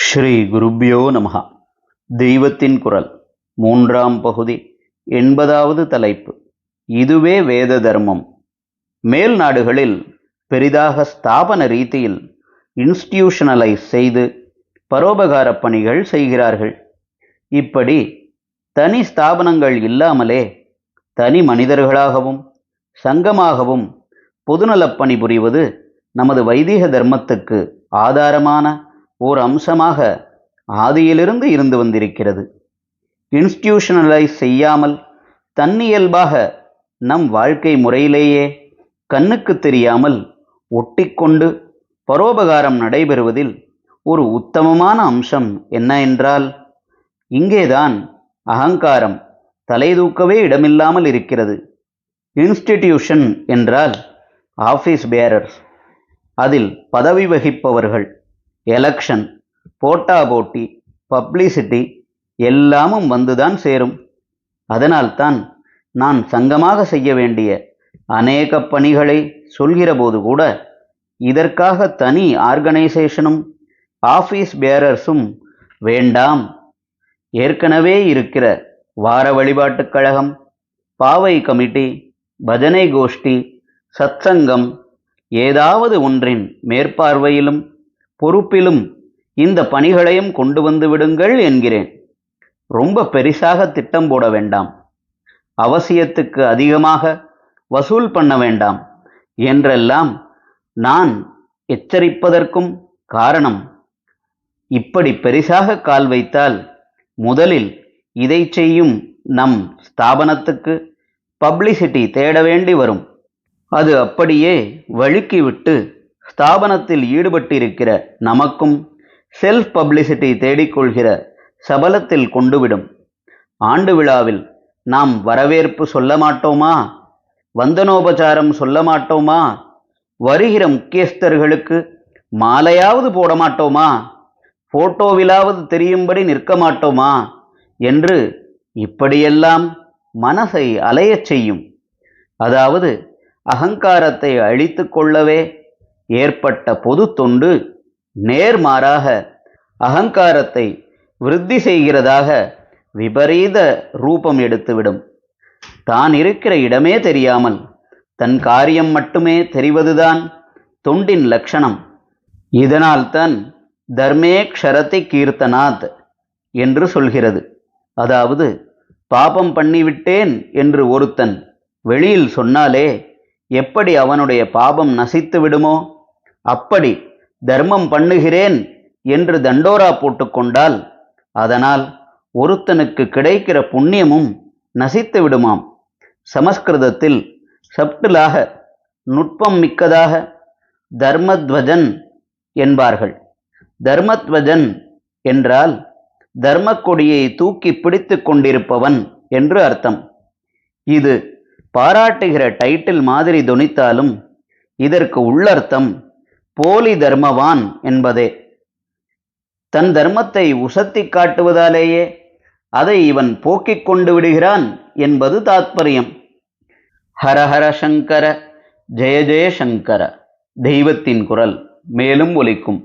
ஸ்ரீ குருப்யோ நமஹ. தெய்வத்தின் குரல் மூன்றாம் பகுதி 80வது தலைப்பு. இதுவே வேத தர்மம். மேல் நாடுகளில் பெரிதாக ஸ்தாபன ரீதியில் இன்ஸ்டிடியூஷனலைஸ் செய்து பரோபகார பணிகள் செய்கிறார்கள். இப்படி தனி ஸ்தாபனங்கள் இல்லாமலே தனி மனிதர்களாகவும் சங்கமாகவும் பொதுநலப் பணி புரிவது நமது வைதிக தர்மத்துக்கு ஆதாரமான ஓர் அம்சமாக ஆதியிலிருந்து இருந்து வந்திருக்கிறது. இன்ஸ்டிடியூஷனலைஸ் செய்யாமல் தன்னியல்பாக நம் வாழ்க்கை முறையிலேயே கண்ணுக்கு தெரியாமல் ஒட்டிக்கொண்டு பரோபகாரம் நடைபெறுவதில் ஒரு உத்தமமான அம்சம் என்ன என்றால், இங்கேதான் அகங்காரம் தலைதூக்கவே இடமில்லாமல் இருக்கிறது. இன்ஸ்டிடியூஷன் என்றால் ஆஃபீஸ் பேரர்ஸ், அதில் பதவி வகிப்பவர்கள், எலெக்ஷன், போட்டா போட்டி, பப்ளிசிட்டி எல்லாமும் வந்துதான் சேரும். அதனால்தான் நான் சங்கமாக செய்ய வேண்டிய அநேக பணிகளை சொல்கிற போது கூட இதற்காக தனி ஆர்கனைசேஷனும் ஆஃபீஸ் பேரர்ஸும் வேண்டாம். ஏற்கனவே இருக்கிற வார வழிபாட்டுக் கழகம், பாவை கமிட்டி, பஜனை கோஷ்டி, சத்சங்கம் ஏதாவது ஒன்றின் மேற்பார்வையிலும் பொறுப்பிலும் இந்த பணிகளையும் கொண்டு வந்து விடுங்கள் என்கிறேன். ரொம்ப பெரிசாக திட்டம் போட வேண்டாம், அவசியத்துக்கு அதிகமாக வசூல் பண்ண வேண்டாம் என்றெல்லாம் நான் எச்சரிப்பதற்கும் காரணம், இப்படி பெரிசாக கால் வைத்தால் முதலில் இதை செய்யும் நம் ஸ்தாபனத்துக்கு பப்ளிசிட்டி தேட வேண்டி வரும். அது அப்படியே வழுக்கிவிட்டு ஸ்தாபனத்தில் ஈடுபட்டிருக்கிற நமக்கும் செல்ஃப் பப்ளிசிட்டி தேடிக்கொள்கிற சபலத்தில் கொண்டுவிடும். ஆண்டு விழாவில் நாம் வரவேற்பு சொல்ல மாட்டோமா, வந்தனோபசாரம் சொல்ல மாட்டோமா, வருகிற முக்கியஸ்தர்களுக்கு மாலையாவது போட மாட்டோமா, போட்டோவிலாவது தெரியும்படி நிற்க மாட்டோமா என்று இப்படியெல்லாம் மனசை அலையச் செய்யும். அதாவது அகங்காரத்தை அழித்து கொள்ளவே ஏற்பட்ட பொது தொண்டு நேர்மாறாக அகங்காரத்தை விருத்தி செய்கிறதாக விபரீத ரூபம் எடுத்துவிடும். தான் இருக்கிற இடமே தெரியாமல் தன் காரியம் மட்டுமே தெரிவதுதான் தொண்டின் லட்சணம். இதனால்தான் தர்மே க்ஷரதி கீர்த்தனாத் என்று சொல்கிறது. அதாவது பாபம் பண்ணிவிட்டேன் என்று ஒருத்தன் வெளியில் சொன்னாலே எப்படி அவனுடைய பாபம் நசித்து விடுமோ அப்படி தர்மம் பண்ணுகிறேன் என்று தண்டோரா போட்டுக்கொண்டால் அதனால் ஒருத்தனுக்கு கிடைக்கிற புண்ணியமும் நசித்து விடுமாம். சமஸ்கிருதத்தில் சப்டிலாக, நுட்பம் மிக்கதாக தர்மத்வஜன் என்பார்கள். தர்மத்வஜன் என்றால் தர்மக்கொடியை தூக்கி பிடித்து கொண்டிருப்பவன் என்று அர்த்தம். இது பாராட்டுகிற டைட்டில் மாதிரி தொனித்தாலும் இதற்கு உள்ளர்த்தம் போலி தர்மவான் என்பதே. தன் தர்மத்தை உசத்தி காட்டுவதாலேயே அதை இவன் போக்கிக் கொண்டு விடுகிறான் என்பது தாத்பரியம். ஹரஹர சங்கர, ஜெய ஜெய சங்கர. தெய்வத்தின் குரல் மேலும் ஒலிக்கும்.